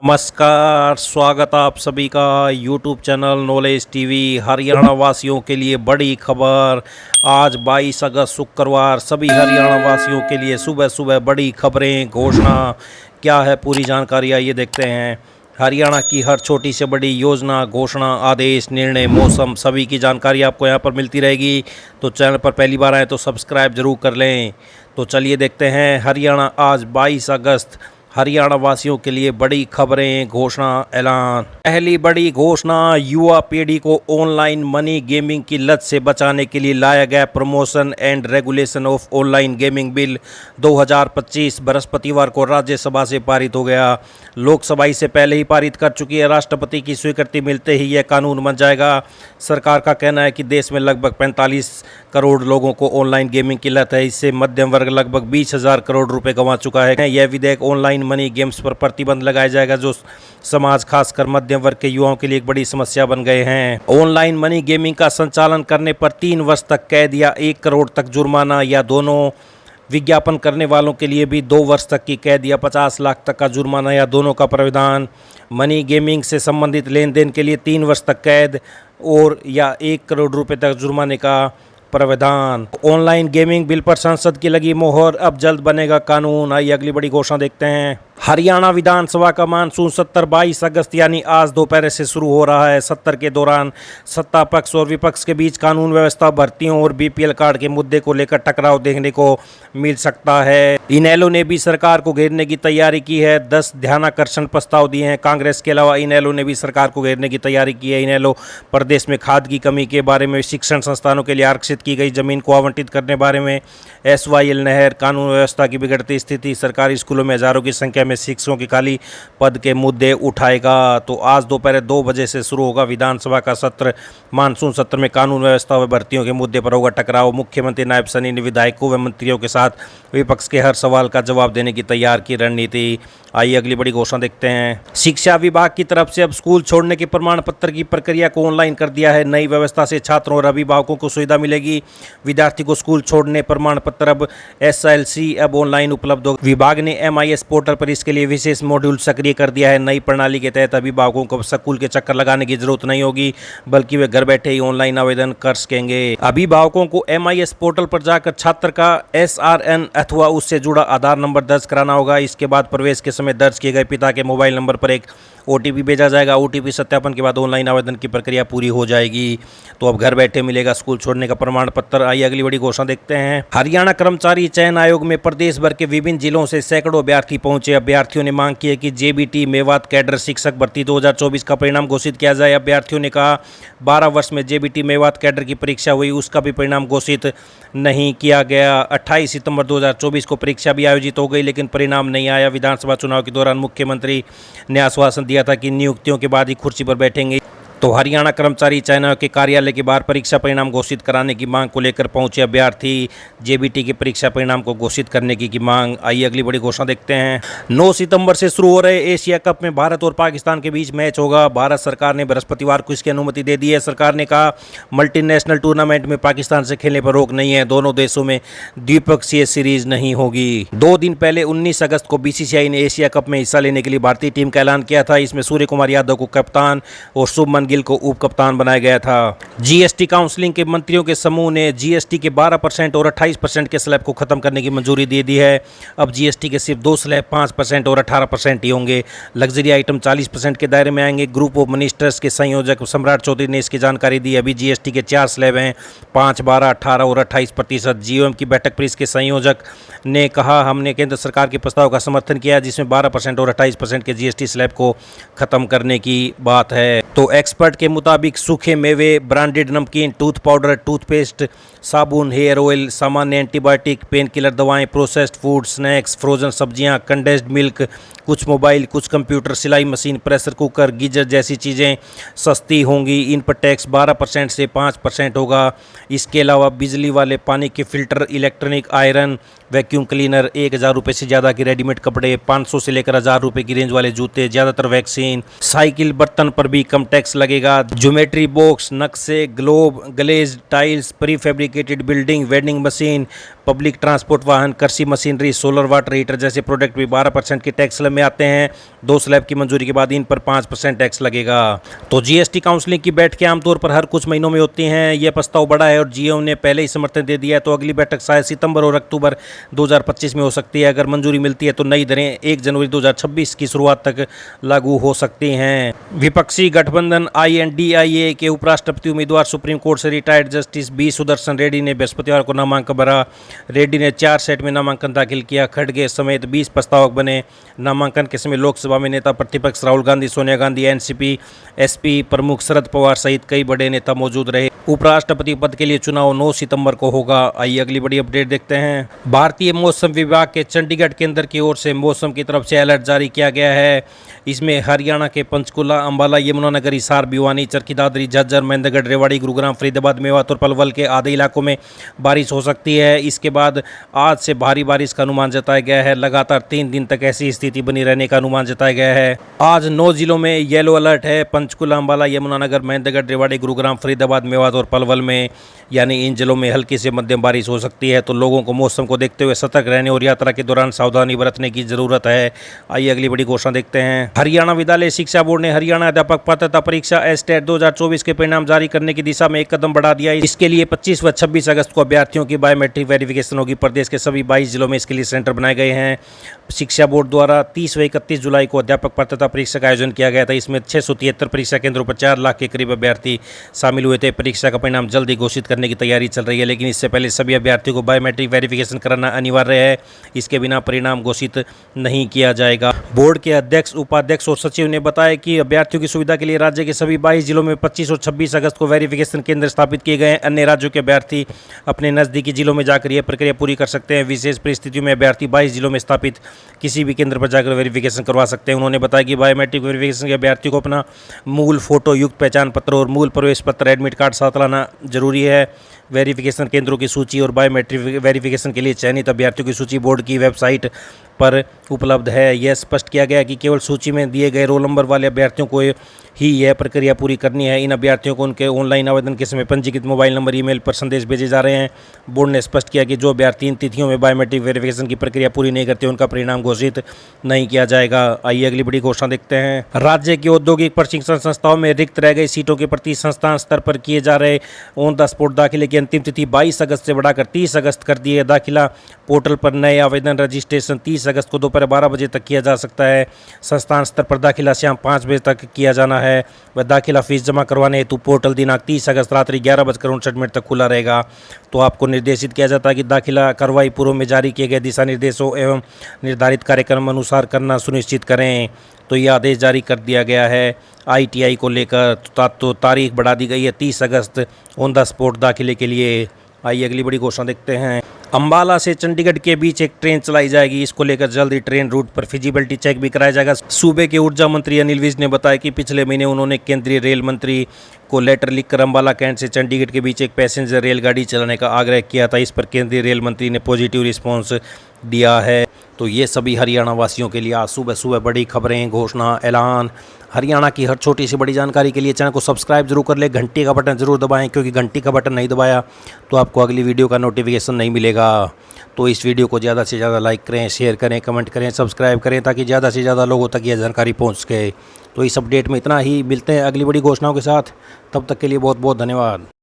नमस्कार, स्वागत आप सभी का YouTube channel knowledge TV. Haryana वासियों के लिए बड़ी खबर। आज 22 अगस्त शुक्रवार सभी हरियाणा वासियों के लिए सुबह सुबह बड़ी खबरें, घोषणा क्या है पूरी जानकारी आइए देखते हैं। हरियाणा की हर छोटी से बड़ी योजना, घोषणा, आदेश, निर्णय, मौसम सभी की जानकारी आपको यहाँ पर मिलती रहेगी। तो चैनल पर पहली बार आए तो सब्सक्राइब जरूर कर लें। तो चलिए देखते हैं। हरियाणा आज 22 अगस्त हरियाणा वासियों के लिए बड़ी खबरें, घोषणा, ऐलान। पहली बड़ी घोषणा, युवा पीढ़ी को ऑनलाइन मनी गेमिंग की लत से बचाने के लिए लाया गया promotion and regulation of online gaming bill 2025 बृहस्पतिवार को राज्यसभा से पारित हो गया। लोकसभा इसे पहले ही पारित कर चुकी है। राष्ट्रपति की स्वीकृति मिलते ही यह कानून बन जाएगा। सरकार का कहना है कि देश में लगभग 45 करोड़ लोगों को ऑनलाइन गेमिंग की लत है। इससे मध्यम वर्ग लगभग 20,000 करोड़ रुपए गंवा चुका है। यह विधेयक ऑनलाइन मनी गेम्स पर प्रतिबंध लगाया जाएगा, जो समाज खासकर मध्यम वर्ग के युवाओं के लिए एक बड़ी समस्या बन गए हैं। ऑनलाइन मनी गेमिंग का संचालन करने पर 3 वर्ष तक कैद या 1 करोड़ तक जुर्माना, या दोनों। विज्ञापन करने वालों के लिए भी 2 वर्ष तक की कैद या 50 लाख तक का जुर्माना, या दोनों का प्रावधान। मनी गेमिंग से संबंधित लेन देन के लिए 3 वर्ष तक कैद और या 1 करोड़ रुपए तक जुर्माने का प्रावधान। ऑनलाइन गेमिंग बिल पर संसद की लगी मोहर, अब जल्द बनेगा कानून। आइए अगली बड़ी घोषणा देखते हैं। हरियाणा विधानसभा का मानसून सत्र 22 अगस्त यानी आज दोपहर से शुरू हो रहा है। सत्र के दौरान सत्ता पक्ष और विपक्ष के बीच कानून व्यवस्था, भर्तियों और बीपीएल कार्ड के मुद्दे को लेकर टकराव देखने को मिल सकता है। इनेलो ने भी सरकार को घेरने की तैयारी की है। 10 ध्यानाकर्षण प्रस्ताव दिए हैं। कांग्रेस के अलावा इनेलो ने भी सरकार को घेरने की तैयारी की है। इनेलो प्रदेश में खाद की कमी के बारे में, शिक्षण संस्थानों के लिए आरक्षित की गई जमीन को आवंटित करने बारे में, SYL नहर, कानून व्यवस्था की बिगड़ती स्थिति, सरकारी स्कूलों में हजारों की संख्या में शिक्षकों के खाली पद के मुद्दे उठाएगा। तो आज दोपहर 2 बजे से शुरू होगा विधानसभा का सत्र। मानसून सत्र में कानून व्यवस्था व भर्तियों के मुद्दे पर होगा टकराव। मुख्यमंत्री नायब सैनी ने विधायकों व मंत्रियों के साथ विपक्ष के हर सवाल का जवाब देने की तैयार की रणनीति। आइए अगली बड़ी घोषणा देखते हैं। शिक्षा विभाग की तरफ से अब स्कूल छोड़ने के प्रमाण पत्र की प्रक्रिया को ऑनलाइन कर दिया है। नई व्यवस्था से छात्रों और अभिभावकों को सुविधा मिलेगी। विद्यार्थी को स्कूल छोड़ने प्रमाण पत्र अब SLC अब ऑनलाइन उपलब्ध होगा। विभाग ने MIS पोर्टल पर इसके लिए विशेष मॉड्यूल सक्रिय कर दिया है। नई प्रणाली के तहत अभिभावकों को स्कूल के चक्कर लगाने की जरूरत नहीं होगी, बल्कि वे घर बैठे ही ऑनलाइन आवेदन कर सकेंगे। अभिभावकों को MIS पोर्टल पर जाकर छात्र का SRN अथवा उससे जुड़ा आधार नंबर दर्ज कराना होगा। इसके बाद प्रवेश के समय दर्ज किए गए पिता के मोबाइल नंबर पर एक OTP भेजा जाएगा। OTP सत्यापन के बाद ऑनलाइन आवेदन की प्रक्रिया पूरी हो जाएगी। तो अब घर बैठे मिलेगा स्कूल छोड़ने का प्रमाण पत्र। आइए अगली बड़ी घोषणा देखते हैं। हरियाणा कर्मचारी चयन आयोग में प्रदेश भर के विभिन्न जिलों से सैकड़ों अभ्यर्थी पहुंचे। अभ्यर्थियों ने मांग की है कि JBT मेवात कैडर शिक्षक भर्ती 2024 का परिणाम घोषित किया जाए। अभ्यर्थियों ने कहा 12 वर्ष में JBT मेवात कैडर की परीक्षा हुई, उसका भी परिणाम घोषित नहीं किया गया। 28 सितंबर 2024 को परीक्षा भी आयोजित हो गई, लेकिन परिणाम नहीं आया। विधानसभा चुनाव के दौरान मुख्यमंत्री ने आश्वासन दिया था कि नियुक्तियों के बाद ही कुर्सी पर बैठेंगे। तो हरियाणा कर्मचारी चयन आयोग के कार्यालय के बाहर परीक्षा परिणाम घोषित कराने की मांग को लेकर पहुंचे अभ्यर्थी। JBT के परीक्षा परिणाम को घोषित करने की मांग। आइए अगली बड़ी घोषणा देखते हैं। 9 सितंबर से शुरू हो रहे एशिया कप में भारत और पाकिस्तान के बीच मैच होगा। भारत सरकार ने बृहस्पतिवार को इसकी अनुमति दे दी है। सरकार ने कहा मल्टीनेशनल टूर्नामेंट में पाकिस्तान से खेलने पर रोक नहीं है। दोनों देशों में द्विपक्षीय सीरीज नहीं होगी। 2 दिन पहले 19 अगस्त को BCCI ने एशिया कप में हिस्सा लेने के लिए भारतीय टीम का ऐलान किया था। इसमें सूर्य कुमार यादव को कप्तान और शुभमन गिल को उप कप्तान बनाया गया था। GST काउंसिलिंग के मंत्रियों के समूह ने GST के 12% और 28% के स्लैब को खत्म करने की मंजूरी दे दी है। अब GST के सिर्फ 2 स्लैब 5% और 18% ही होंगे। लग्जरी आइटम 40% के दायरे में आएंगे। ग्रुप ऑफ मिनिस्टर्स के संयोजक सम्राट चौधरी ने इसकी जानकारी दी। अभी GST के 4 स्लैब हैं, 5, 12, 18 और 28%। GOM की बैठक पर इसके संयोजक ने कहा हमने केंद्र सरकार के प्रस्ताव का समर्थन किया, जिसमें 12% और 28% के GST स्लैब को खत्म करने की बात है। तो एक्सपर्ट के मुताबिक सूखे मेवे, ब्रांडेड नमकीन, टूथ पाउडर, टूथपेस्ट, साबुन, हेयर ऑयल, सामान्य एंटीबायोटिक, पेन किलर दवाएं, प्रोसेस्ड फूड, स्नैक्स, फ्रोजन सब्जियां, कंडेंस्ड मिल्क, कुछ मोबाइल, कुछ कंप्यूटर, सिलाई मशीन, प्रेशर कुकर, गीजर जैसी चीज़ें सस्ती होंगी। इन पर टैक्स 12% से 5% होगा। इसके अलावा बिजली वाले पानी के filter, electronic iron, vacuum cleaner, 1,000 रुपये से ज़्यादा के रेडीमेड कपड़े, 500 से लेकर 1,000 रुपये की रेंज वाले जूते, ज़्यादातर वैक्सीन, साइकिल, बर्तन पर भी कम टैक्स लगेगा। ज्योमेट्री बॉक्स, नक्शे, globe, glaze tiles, pre fabricate dedicated building, vending machine, public transport वाहन, कृषि मशीनरी, सोलर वाटर हीटर जैसे प्रोडक्ट भी 12% के टैक्स स्लैब में आते हैं। 2 स्लैब की मंजूरी के बाद इन पर 5% टैक्स लगेगा। तो जीएसटी काउंसिलिंग की बैठकें आमतौर पर हर कुछ महीनों में होती हैं। यह प्रस्ताव बड़ा है और जीओ ने पहले ही समर्थन दे दिया है, तो अगली बैठक शायद सितंबर और अक्टूबर 2025 में हो सकती है। अगर मंजूरी मिलती है तो नई दरें 1 जनवरी 2026 की शुरुआत तक लागू हो सकती हैं। विपक्षी गठबंधन INDIA के उपराष्ट्रपति उम्मीदवार सुप्रीम कोर्ट से retired justice B Sudarshan Reddy ने बृहस्पतिवार को नामांकन भरा। रेड्डी ने 4 सेट में नामांकन दाखिल किया। खड़गे समेत 20 प्रस्तावक बने। नामांकन के समय लोकसभा में नेता प्रतिपक्ष राहुल गांधी, सोनिया गांधी, NCP SP प्रमुख शरद पवार सहित कई बड़े नेता मौजूद रहे। उपराष्ट्रपति पद के लिए चुनाव 9 सितंबर को होगा। आइए अगली बड़ी अपडेट देखते हैं। भारतीय मौसम विभाग के चंडीगढ़ केंद्र की ओर से मौसम की तरफ से अलर्ट जारी किया गया है। इसमें हरियाणा के पंचकुला, अंबाला, यमुनानगर, हिसार, भिवानी, चरखी दादरी, झज्जर, महेंद्रगढ़, रेवाड़ी, गुरुग्राम, फरीदाबाद, मेवात और पलवल के आधे इलाकों में बारिश हो सकती है। इसके बाद आज से भारी बारिश का अनुमान जताया गया है। लगातार 3 दिन तक ऐसी स्थिति बनी रहने का अनुमान जताया गया है। आज 9 जिलों में येलो अलर्ट है। पंचकुला, अंबाला, यमुनानगर, महेंद्रगढ़, रेवाड़ी, गुरुग्राम, फरीदाबाद, मेवात और पलवल में, यानी इन जिलों में हल्की से मध्यम बारिश हो सकती है। तो लोगों को मौसम को देखते हुए सतर्क रहने और यात्रा के दौरान सावधानी बरतने की जरूरत है। आइए अगली बड़ी घोषणा देखते हैं। हरियाणा विद्यालय शिक्षा बोर्ड ने हरियाणा अध्यापक पात्रता परीक्षा STET 2024 के परिणाम जारी करने की दिशा में एक कदम बढ़ा दिया। इसके लिए 25 व 26 अगस्त को अभ्यर्थियों की बायोमेट्रिक वेरिफिकेशन होगी। प्रदेश के सभी 22 जिलों में इसके लिए सेंटर बनाए गए हैं। शिक्षा बोर्ड द्वारा 30 व 31 जुलाई को अध्यापक पात्रता परीक्षा का आयोजन किया गया था। इसमें 673 परीक्षा केंद्रों पर 4 लाख के करीब अभ्यर्थी शामिल हुए थे। परीक्षा का परिणाम जल्द ही घोषित करने की तैयारी चल रही है, लेकिन इससे पहले सभी अभ्यर्थियों को बायोमेट्रिक वेरिफिकेशन कराना अनिवार्य है। इसके बिना परिणाम घोषित नहीं किया जाएगा। बोर्ड के अध्यक्ष, उपाध्यक्ष और सचिव ने बताया कि अभ्यर्थियों की सुविधा के लिए राज्य के सभी 22 जिलों में 25 और 26 अगस्त को वेरिफिकेशन केंद्र स्थापित किए गए हैं। अन्य राज्यों के अभ्यर्थी अपने नजदीकी जिलों में जाकर यह प्रक्रिया पूरी कर सकते हैं। विशेष परिस्थितियों में अभ्यर्थी 22 जिलों में स्थापित किसी भी केंद्र पर जाकर वेरिफिकेशन करवा सकते हैं। उन्होंने बताया कि बायोमेट्रिक वेरिफिकेशन के अभ्यर्थी को अपना मूल फोटो युक्त पहचान पत्र और मूल प्रवेश पत्र, एडमिट कार्ड साथ लाना जरूरी है। वेरिफिकेशन केंद्रों की सूची और बायोमेट्रिक वेरिफिकेशन के लिए चयनित अभ्यर्थियों की सूची बोर्ड की वेबसाइट पर उपलब्ध है। यह स्पष्ट किया गया कि केवल सूची में दिए गए रोल नंबर वाले अभ्यर्थियों को ही यह प्रक्रिया पूरी करनी है। इन अभ्यर्थियों को उनके ऑनलाइन आवेदन के समय पंजीकृत मोबाइल नंबर, ईमेल पर संदेश भेजे जा रहे हैं। बोर्ड ने स्पष्ट किया कि जो अभ्यर्थी इन तिथियों में बायोमेट्रिक वेरिफिकेशन की प्रक्रिया पूरी नहीं करते, उनका परिणाम घोषित नहीं किया जाएगा। आइए अगली बड़ी घोषणा देखते हैं। राज्य की औद्योगिक प्रशिक्षण संस्थाओं में रिक्त रह गई सीटों के प्रति संस्थान स्तर पर किए जा रहे ऑन द स्पॉट दाखिले की अंतिम तिथि 22 अगस्त से बढ़ाकर 30 अगस्त कर दी है। दाखिला पोर्टल पर नए आवेदन रजिस्ट्रेशन 30 अगस्त को दोपहर 12 बजे तक किया जा सकता है। संस्थान स्तर पर दाखिला शाम 5 बजे तक किया जाना है। वह दाखिला फीस जमा करवाने हेतु पोर्टल दिनांक 30 अगस्त रात्रि 11:59 तक खुला रहेगा। तो आपको निर्देशित किया जाता है कि दाखिला कार्रवाई पूर्व में जारी किए गए दिशा निर्देशों एवं निर्धारित कार्यक्रम अनुसार करना सुनिश्चित करें। तो यह आदेश जारी कर दिया गया है। ITI को लेकर तो तारीख बढ़ा दी गई है 30 अगस्त ऑन द स्पॉट दाखिले के लिए। आइए अगली बड़ी घोषणा देखते हैं। अंबाला से चंडीगढ़ के बीच एक ट्रेन चलाई जाएगी। इसको लेकर जल्द ही ट्रेन रूट पर फिजिबिलिटी चेक भी कराया जाएगा। सूबे के ऊर्जा मंत्री अनिल विज ने बताया कि पिछले महीने उन्होंने केंद्रीय रेल मंत्री को लेटर लिखकर अंबाला कैंट से चंडीगढ़ के बीच एक पैसेंजर रेलगाड़ी चलाने का आग्रह किया था। इस पर केंद्रीय रेल मंत्री ने पॉजिटिव रिस्पॉन्स दिया है। तो ये सभी हरियाणा वासियों के लिए आज सुबह सुबह बड़ी खबरें, घोषणा, ऐलान। हरियाणा की हर छोटी सी बड़ी जानकारी के लिए चैनल को सब्सक्राइब जरूर कर ले, घंटी का बटन जरूर दबाएं, क्योंकि घंटी का बटन नहीं दबाया तो आपको अगली वीडियो का नोटिफिकेशन नहीं मिलेगा। तो इस वीडियो को ज़्यादा से ज़्यादा लाइक करें, शेयर करें, कमेंट करें, सब्सक्राइब करें, ताकि ज़्यादा से ज़्यादा लोगों तक यह जानकारी पहुँच सके। तो इस अपडेट में इतना ही। मिलते हैं अगली बड़ी घोषणाओं के साथ। तब तक के लिए बहुत बहुत धन्यवाद।